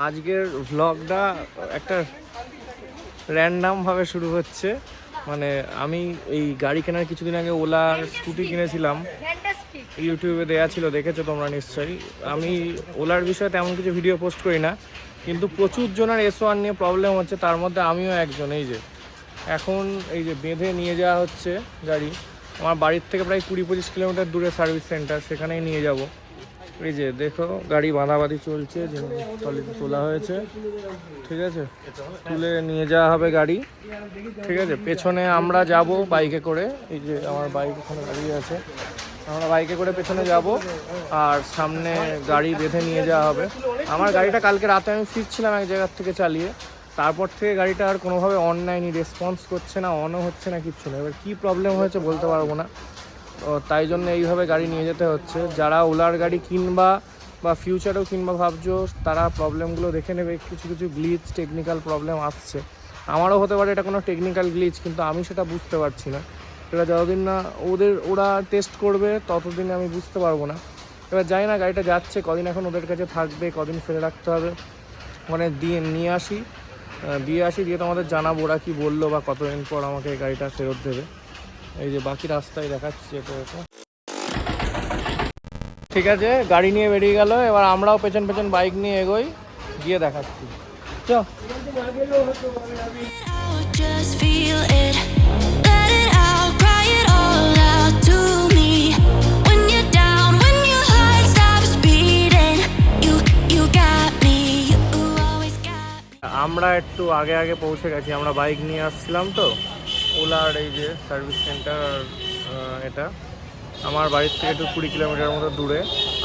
আজকের ভ্লগটা একটা র্যান্ডামভাবে শুরু হচ্ছে। মানে আমি এই গাড়ি কেনার কিছুদিন আগে ওলার স্কুটি কিনেছিলাম, ইউটিউবে দেওয়া ছিল, দেখেছো তোমরা নিশ্চয়ই। আমি ওলার বিষয়ে তেমন কিছু ভিডিও পোস্ট করি না, কিন্তু প্রচুর জনের S1 নিয়ে প্রবলেম হচ্ছে, তার মধ্যে আমিও একজন। এই যে এখন এই যে বেঁধে নিয়ে যাওয়া হচ্ছে গাড়ি আমার বাড়ির থেকে প্রায় 20-25 কিলোমিটার দূরে সার্ভিস সেন্টার, সেখানেই নিয়ে যাব। এই যে দেখো গাড়ি বাঁধাবাঁধি চলছে, যে তোলা হয়েছে, ঠিক আছে, তুলে নিয়ে যাওয়া হবে গাড়ি, ঠিক আছে। পেছনে আমরা যাব বাইকে করে, এই যে আমার বাইক ওখানে দাঁড়িয়ে আছে, আমরা বাইকে করে পেছনে যাব, আর সামনে গাড়ি বেঁধে নিয়ে যাওয়া হবে। আমার গাড়িটা কালকে রাতে আমি ফিরছিলাম এক জায়গার থেকে চালিয়ে, তারপর থেকে গাড়িটা আর কোনোভাবে অনলাইনই রেসপন্স করছে না, অনও হচ্ছে না, কিচ্ছু না। এবার কী প্রবলেম হয়েছে বলতে পারবো না, তাই জন্য এইভাবে গাড়ি নিয়ে যেতে হচ্ছে। যারা ওলার গাড়ি কিনবা বা ফিউচারেও কিনবা ভাবছো, তারা প্রবলেমগুলো দেখে নেবে। কিছু কিছু গ্লিচ, টেকনিক্যাল প্রবলেম আসছে, আমারও হতে পারে এটা কোনো টেকনিক্যাল গ্লিচ, কিন্তু আমি সেটা বুঝতে পারছি না। এবার যতদিন না ওরা টেস্ট করবে ততদিন আমি বুঝতে পারবো না। এবার জানি না গাড়িটা যাচ্ছে কদিন, এখন ওদের কাছে থাকবে, কদিন ফেলে রাখতে হবে, মানে দিয়ে আসি, দিয়ে তোমাদের জানাবো ওরা কী বললো বা কতদিন পর আমাকে এই গাড়িটা ফেরত দেবে। এই যে বাকি রাস্তায় দেখাচ্ছি এটা। ঠিক আছে, গাড়ি নিয়ে বেরিয়ে গেল, এবার আমরাও পেছন পেছন বাইক নিয়ে এগোই, গিয়ে দেখাচ্ছি। চ আমরা একটু আগে আগে পৌঁছে গেছি, আমরা বাইক নিয়ে আসছিলাম তো ওলার এই যে সার্ভিস সেন্টার, এটা আমার বাড়ির থেকে একটু 20 কিলোমিটার মতো দূরে,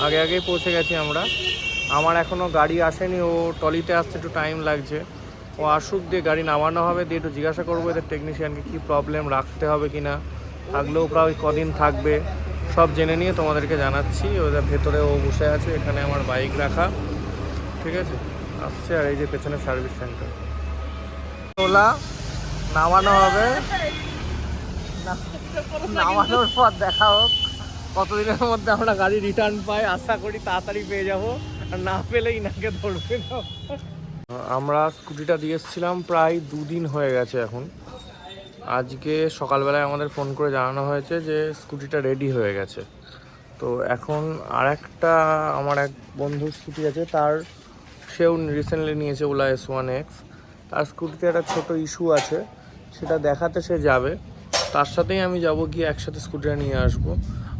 আগে আগেই পৌঁছে গেছি আমরা। আমার এখনও গাড়ি আসেনি, ও টলিতে আসতে একটু টাইম লাগছে, ও আসুক, দিয়ে গাড়ি নামানো হবে, দিয়ে একটু জিজ্ঞাসা করবো এদের টেকনিশিয়ানকে কী প্রবলেম, রাখতে হবে কি না, থাকলেও প্রায় কদিন থাকবে, সব জেনে নিয়ে তোমাদেরকে জানাচ্ছি। ওদের ভেতরে ও বসে আছে, এখানে আমার বাইক রাখা, ঠিক আছে, আসছে। আর এই যে পেছনে সার্ভিস সেন্টার, ওলা নামানো হবে, নামানোর পর দেখা হোক কতদিনের মধ্যে আমরা গাড়ি রিটার্ন পাই। আশা করি তাড়াতাড়ি পেয়ে যাব, আর না পেলেই নাকে ধরবে না। আমরা স্কুটিটা দিয়ে এসেছিলাম প্রায় 2 দিন হয়ে গেছে এখন। আজকে সকালবেলায় আমাদের ফোন করে জানানো হয়েছে যে স্কুটিটা রেডি হয়ে গেছে। তো এখন আর একটা আমার এক বন্ধুর স্কুটি আছে, সেও রিসেন্টলি নিয়েছে ওলা S1X, তার স্কুটিতে একটা ছোটো ইস্যু আছে, সেটা দেখাতে সে যাবে, তার সাথেই আমি যাব, গিয়ে একসাথে স্কুটিটা নিয়ে আসবো,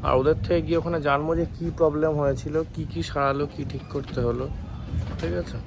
আর ওদের থেকে গিয়ে ওখানে জানবো যে কী প্রবলেম হয়েছিল, কি সারালো, কি ঠিক করতে হলো, ঠিক আছে।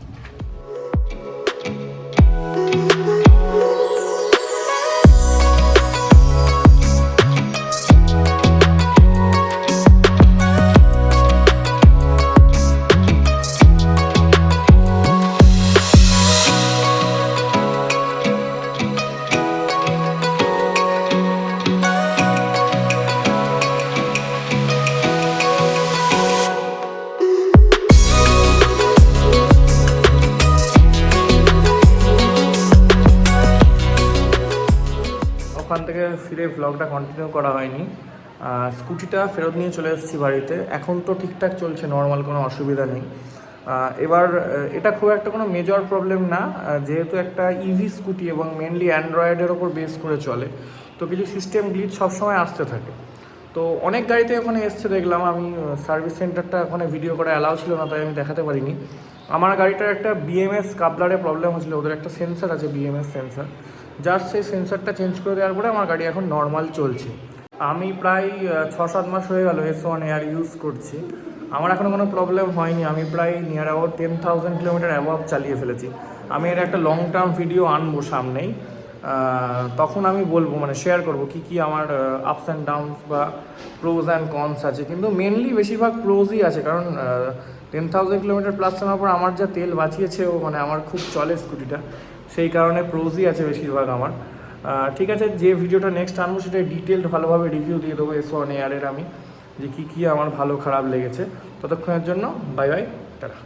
ওখান থেকে ফিরে ব্লগটা কন্টিনিউ করা হয়নি, স্কুটিটা ফেরত নিয়ে চলে এসেছি বাড়িতে। এখন তো ঠিকঠাক চলছে, নর্মাল, কোনো অসুবিধা নেই। এবার এটা খুব একটা কোনো মেজর প্রবলেম না, যেহেতু একটা ইভি স্কুটি এবং মেনলি অ্যান্ড্রয়েডের ওপর বেস করে চলে, তো কিছু সিস্টেম গ্লিচ সবসময় আসতে থাকে। তো অনেক গাড়িতে ওখানে এসছে দেখলাম আমি, সার্ভিস সেন্টারটা ওখানে ভিডিও করা অ্যালাউ ছিল না, তাই আমি দেখাতে পারিনি। আমার গাড়িটার একটা BMS কাপলারে প্রবলেম হচ্ছিলো, ওদের একটা সেন্সার আছে, BMS সেন্সার, যার সেই সেন্সারটা চেঞ্জ করে দেওয়ার পরে আমার গাড়ি এখন নর্মাল চলছে। আমি প্রায় 6-7 মাস হয়ে গেল S1 Air ইউজ করছি, আমার এখনও কোনো প্রবলেম হয়নি। আমি প্রায় নিয়ার অ্যাবাউট 10,000 কিলোমিটার অ্যাবাভ চালিয়ে ফেলেছি। আমি এর একটা লং টার্ম ভিডিও আনবো সামনেই, তখন আমি বলবো, মানে শেয়ার করবো কী আমার আপস অ্যান্ড ডাউনস বা প্রোজ অ্যান্ড কনস আছে, কিন্তু মেনলি বেশিরভাগ প্রোজই আছে, কারণ 10,000 কিলোমিটার প্লাস চালানোর পর আমার যা তেল বাঁচিয়েছে, মানে আমার খুব চলে স্কুটিটা, সেই কারণে প্রোজই আছে বেশিরভাগ আমার। ঠিক আছে, যে ভিডিওটা নেক্সট আনবো সেটা ডিটেলড ভালোভাবে রিভিউ দিয়ে দেবো S1 Air আমি, যে কী আমার ভালো খারাপ লেগেছে। ততক্ষণের জন্য বাই বাই, টাটা।